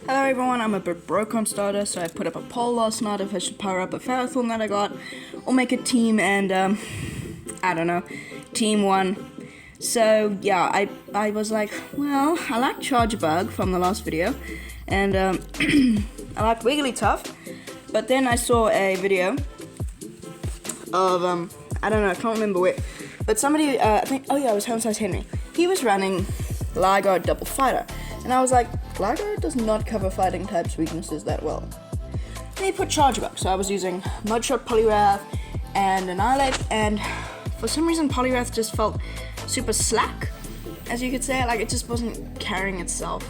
Hello everyone, I'm a bit broke on starter, so I put up a poll last night if I should power up a Ferrothorn that I got, or make a team, and I don't know, team one. So yeah, I was like, well, I like Charge Bug from the last video, and I like Wigglytuff, but then I saw a video of, I don't know, I can't remember where, but somebody, I think, oh yeah, it was Homesize Henry. He was running Ligar Double Fighter, and I was like, Ligar does not cover fighting types weaknesses that well. And he put Charge Bug, so I was using Mudshot, Poliwrath, and Annihilate, and for some reason Poliwrath just felt super slack, as you could say, like it just wasn't carrying itself.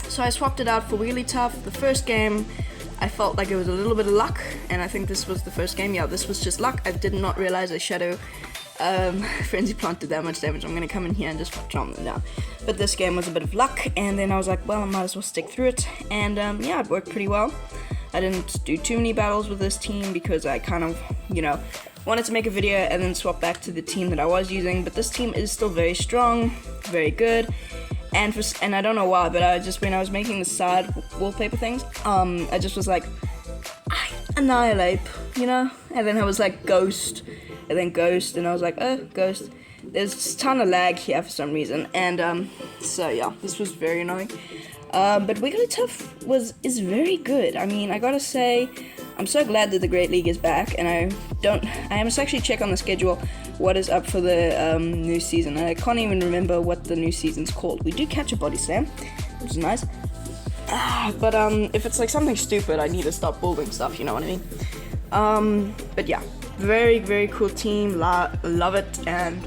So I swapped it out for Wigglytuff. The first game, I felt like it was a little bit of luck, and I think this was the first game. Yeah, this was just luck. I did not realize a Shadow Frenzy Plant did that much damage. I'm gonna come in here and just charm them down. But this game was a bit of luck, and then I was like, well, I might as well stick through it. And yeah, it worked pretty well. I didn't do too many battles with this team because I kind of, you know, wanted to make a video and then swap back to the team that I was using. But this team is still very strong, very good. And I don't know why, but I just, when I was making the side wallpaper things, I just was like, Annihilate, you know? And then I was like, Ghost, and then Ghost, and I was like, oh, Ghost. There's a ton of lag here for some reason, and so yeah, this was very annoying. But Wigglytuff is very good. I mean, I gotta say, I'm so glad that the Great League is back, and I must actually check on the schedule what is up for the new season. I can't even remember what the new season's called. We do catch a body slam, which is nice. But if it's like something stupid, I need to stop building stuff, you know what I mean? But yeah, very, very cool team, love it, and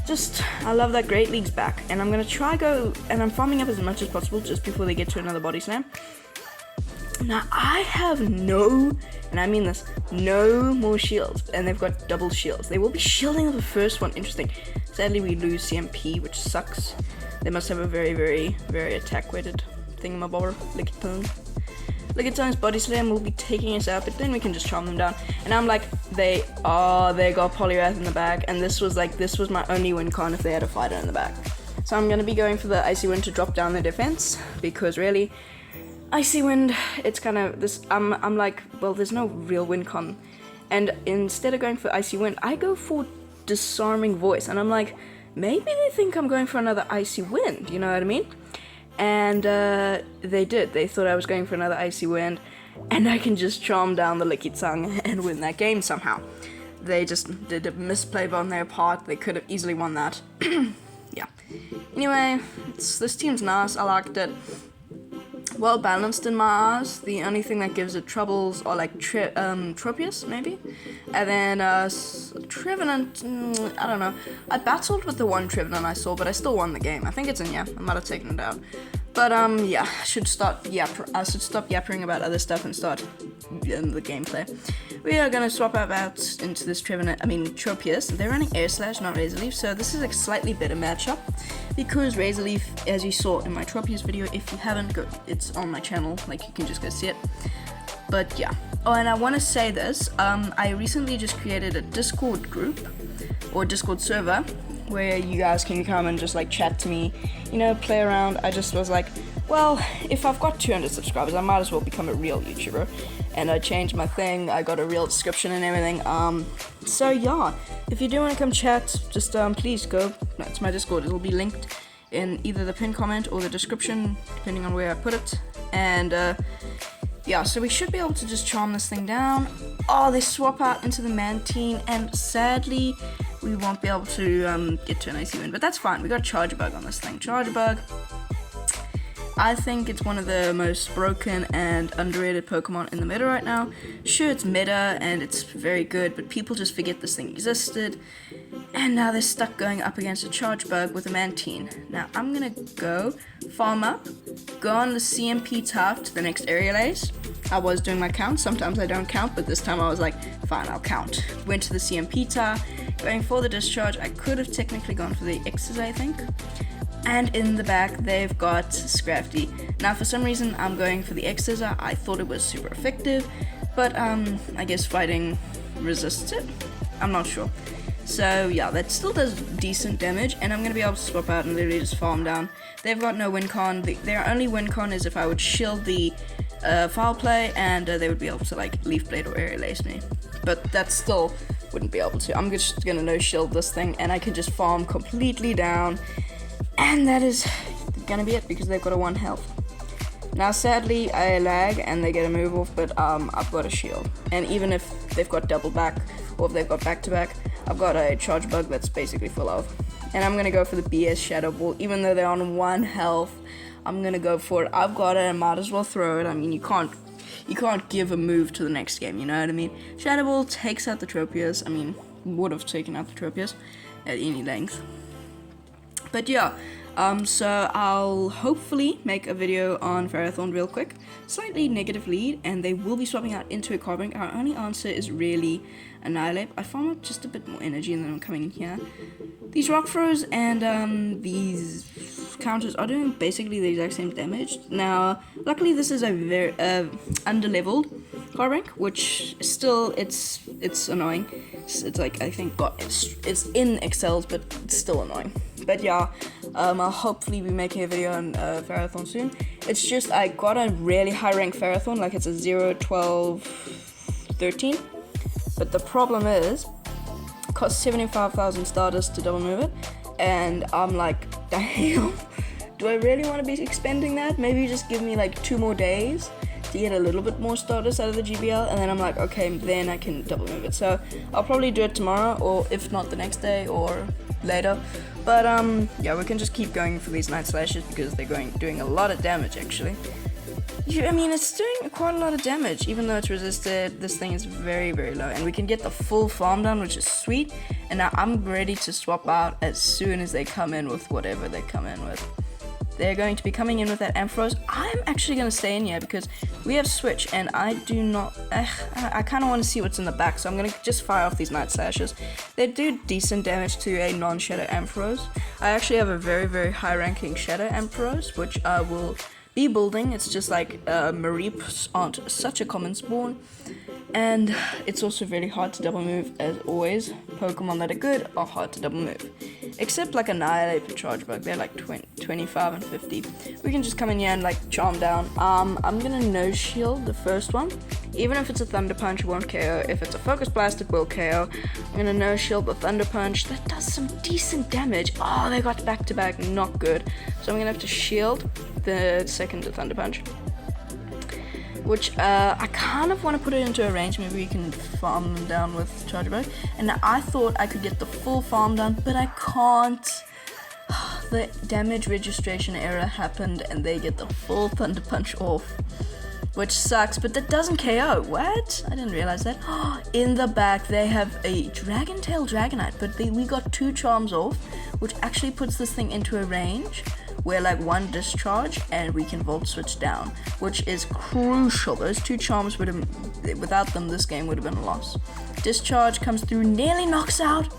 just, I love that Great League's back, and I'm gonna try and I'm farming up as much as possible just before they get to another body slam. Now, I have no, and I mean this, no more shields, and they've got double shields. They will be shielding the first one, interesting. Sadly, we lose CMP, which sucks. They must have a very, very, very attack-weighted thingamabobber, Lickitun's body slam will be taking us out, but then we can just charm them down. And I'm like, they got Poliwrath in the back, and this was my only win con if they had a fighter in the back. So I'm gonna be going for the Icy Wind to drop down the defense, because really, Icy Wind, it's kind of this, I'm like, well, there's no real win con. And instead of going for Icy Wind, I go for Disarming Voice, and I'm like, maybe they think I'm going for another Icy Wind, you know what I mean? And they did. They thought I was going for another Icy Wind, and I can just charm down the Lickitung and win that game somehow. They just did a misplay on their part. They could have easily won that. Yeah. Anyway, this team's nice. I liked it. Well balanced in my eyes. The only thing that gives it troubles are like Tropius, maybe? And then Trevenant, I don't know. I battled with the one Trevenant I saw, but I still won the game. I think it's in here. I might have taken it out. But yeah, I should stop yappering about other stuff and start the gameplay. We are going to swap out into this Tropius. They're running Air Slash, not Razor Leaf, so this is a slightly better matchup, because Razor Leaf, as you saw in my Tropius video, if you haven't, it's on my channel, like you can just go see it. But yeah. Oh, and I want to say this, I recently just created a Discord group, or Discord server, where you guys can come and just like chat to me, you know, play around. I just was like, well, if I've got 200 subscribers, I might as well become a real YouTuber. And I changed my thing, I got a real description and everything. So yeah, if you do want to come chat, just please go to my Discord. It'll be linked in either the pinned comment or the description, depending on where I put it. And yeah, so we should be able to just charm this thing down. Oh, they swap out into the Mantine, and sadly, we won't be able to get to an Icy Wind, but that's fine. We got Charge Bug on this thing. Charge Bug, I think it's one of the most broken and underrated Pokemon in the meta right now. Sure, it's meta and it's very good, but people just forget this thing existed, and now they're stuck going up against a Charge Bug with a Mantine. Now, I'm gonna go farm up, go on the CMP Tuff to the next Aerial Ace. I was doing my count. Sometimes I don't count, but this time I was like, fine, I'll count. Went to the CMP Tuff, going for the Discharge. I could have technically gone for the X's, I think. And in the back, they've got Scrafty. Now, for some reason, I'm going for the X-Scissor. I thought it was super effective, but I guess fighting resists it. I'm not sure. So yeah, that still does decent damage, and I'm going to be able to swap out and literally just farm down. They've got no win con. Their only win con is if I would shield the foul play, and they would be able to like leaf blade or aerial ace me. But that still wouldn't be able to. I'm just going to no shield this thing, and I can just farm completely down. And that is going to be it, because they've got a 1 health. Now sadly I lag and they get a move off, but I've got a shield. And even if they've got double back, or if they've got back to back, I've got a charge bug that's basically full of. And I'm gonna go for the BS Shadow Ball, even though they're on 1 health. I'm gonna go for it. I've got it, I might as well throw it. I mean, you can't give a move to the next game, you know what I mean? Shadow Ball takes out the Tropius. I mean, would have taken out the Tropius at any length. But yeah, so I'll hopefully make a video on Ferrothorn real quick. Slightly negative lead, and they will be swapping out into a Carbink. Our only answer is really Annihilate. I farm up just a bit more energy, and then I'm coming in here. These Rock Throws and these counters are doing basically the exact same damage. Now, luckily this is a very underleveled Carbink, which still it's annoying. It's like, I think it's in excels, but it's still annoying. But yeah, I'll hopefully be making a video on Ferrothorn soon. It's just I got a really high rank Ferrothorn, like it's a 0, 12, 13. But the problem is, it costs 75,000 Stardust to double move it, and I'm like, damn, do I really want to be expending that? Maybe just give me like 2 more days to get a little bit more Stardust out of the GBL, and then I'm like, okay, then I can double move it. So I'll probably do it tomorrow, or if not the next day, or later. But yeah, we can just keep going for these Night Slashes, because they're doing a lot of damage actually. I mean, it's doing quite a lot of damage, even though it's resisted. This thing is very, very low, and we can get the full farm done, which is sweet. And now I'm ready to swap out as soon as they come in with whatever they come in with. They're going to be coming in with that Ampharos. I'm actually going to stay in here because we have Switch, and I do not... I kind of want to see what's in the back, so I'm going to just fire off these Night Slashes. They do decent damage to a non-Shadow Ampharos. I actually have a very, very high-ranking Shadow Ampharos, which I will be building. It's just like Mareeps aren't such a common spawn, and it's also really hard to double move as always. Pokemon that are good are hard to double move, except like Annihilate and Charge Bug. They're like 25 and 50. We can just come in here and like charm down. I'm gonna no shield the first one. Even if it's a Thunder Punch, it won't KO. If it's a Focus Blast, it will KO. I'm gonna no shield the Thunder Punch. That does some decent damage. Oh, they got back to back, not good. So I'm gonna have to shield the second Thunder Punch, which I kind of want to put it into a range. Maybe we can farm them down with Charge Bug. And now I thought I could get the full farm done, but I can't. The damage registration error happened, and they get the full Thunder Punch off, which sucks, but that doesn't KO. What? I didn't realize that. In the back, they have a Dragon Tail Dragonite, but we got 2 charms off, which actually puts this thing into a range where like 1 discharge and we can Volt Switch down, which is crucial. Those 2 charms would have, without them, this game would have been a loss. Discharge comes through, nearly knocks out,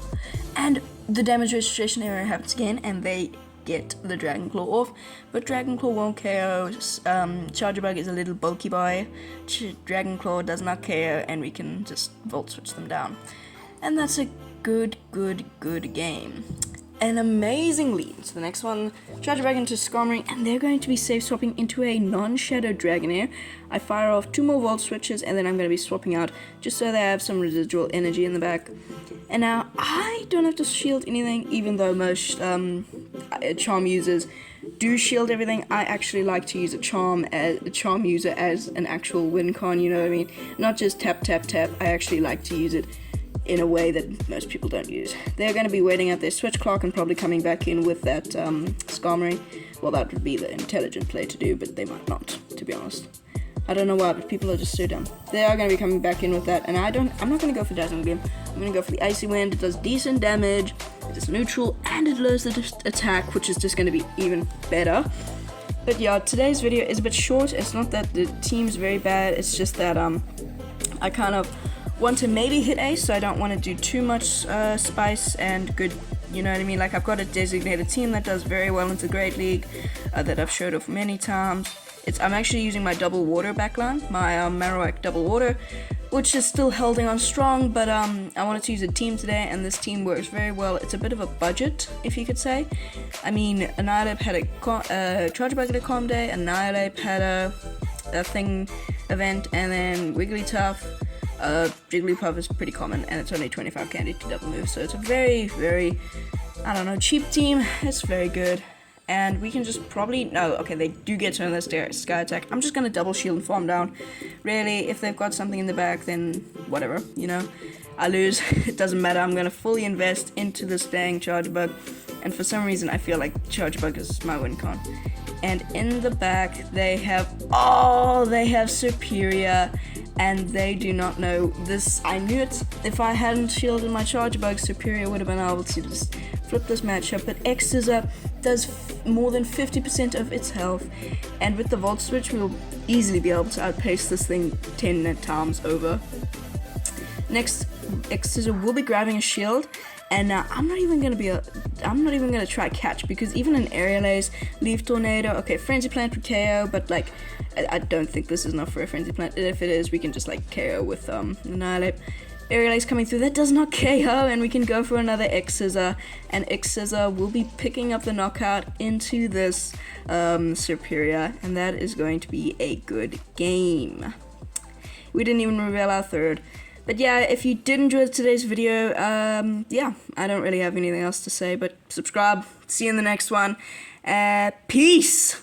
and the damage registration error happens again, and they get the Dragon Claw off, but Dragon Claw won't KO. Charge Bug is a little bulky boy. Dragon Claw does not KO, and we can just Volt Switch them down. And that's a good game. An amazing lead. So the next one, Charge Bug into Skarmory, and they're going to be safe swapping into a non-Shadow Dragonair. I fire off 2 more Volt Switches, and then I'm going to be swapping out just so they have some residual energy in the back. And now I don't have to shield anything, even though most charm users do shield everything. I actually like to use a charm user as an actual win con, you know what I mean? Not just tap tap tap. I actually like to use it in a way that most people don't use. They're going to be waiting out their switch clock and probably coming back in with that Skarmory. Well, that would be the intelligent play to do, but they might not, to be honest. I don't know why, but people are just so dumb. They are going to be coming back in with that, and I'm not going to go for Dazzling Gleam. I'm going to go for the Icy Wind. It does decent damage, it is neutral, and it lowers the attack, which is just going to be even better. But yeah, today's video is a bit short. It's not that the team's very bad, it's just that I kind of want to maybe hit ace, so I don't want to do too much spice and good, you know what I mean? Like, I've got a designated team that does very well into Great League, that I've showed off many times. I'm actually using my double water backline, my Marowak double water, which is still holding on strong, but I wanted to use a team today, and this team works very well. It's a bit of a budget, if you could say. I mean, Annihilate had a Charge Bug at a calm day, Annihilate had a thing event, and then Wigglytuff. Jigglypuff is pretty common, and it's only 25 candy to double move, so it's a very, very, I don't know, cheap team. It's very good. And we can just probably, no, okay, they do get to unless they're Sky Attack. I'm just gonna double shield and farm down. Really, if they've got something in the back, then whatever, you know. I lose, it doesn't matter. I'm gonna fully invest into this dang Charge Bug. And for some reason, I feel like Charge Bug is my win con. And in the back, they have, they have Superior. And they do not know this. I knew it. If I hadn't shielded my Charge Bug, Superior would have been able to just flip this matchup. But X Scissor does more than 50% of its health, and with the Volt Switch, we'll easily be able to outpace this thing 10 times over. Next, X Scissor will be grabbing a shield, and I'm not even gonna try catch, because even an Aerial Ace, Leaf Tornado, okay, Frenzy Plant would KO, but like I don't think this is enough for a Frenzy Plant. If it is, we can just like KO with Annihilate. Aerial Ace coming through, that does not KO, and we can go for another X Scissor, and X Scissor will be picking up the knockout into this Superior, and that is going to be a good game. We didn't even reveal our third. But yeah, if you did enjoy today's video, yeah, I don't really have anything else to say, but subscribe, see you in the next one, peace!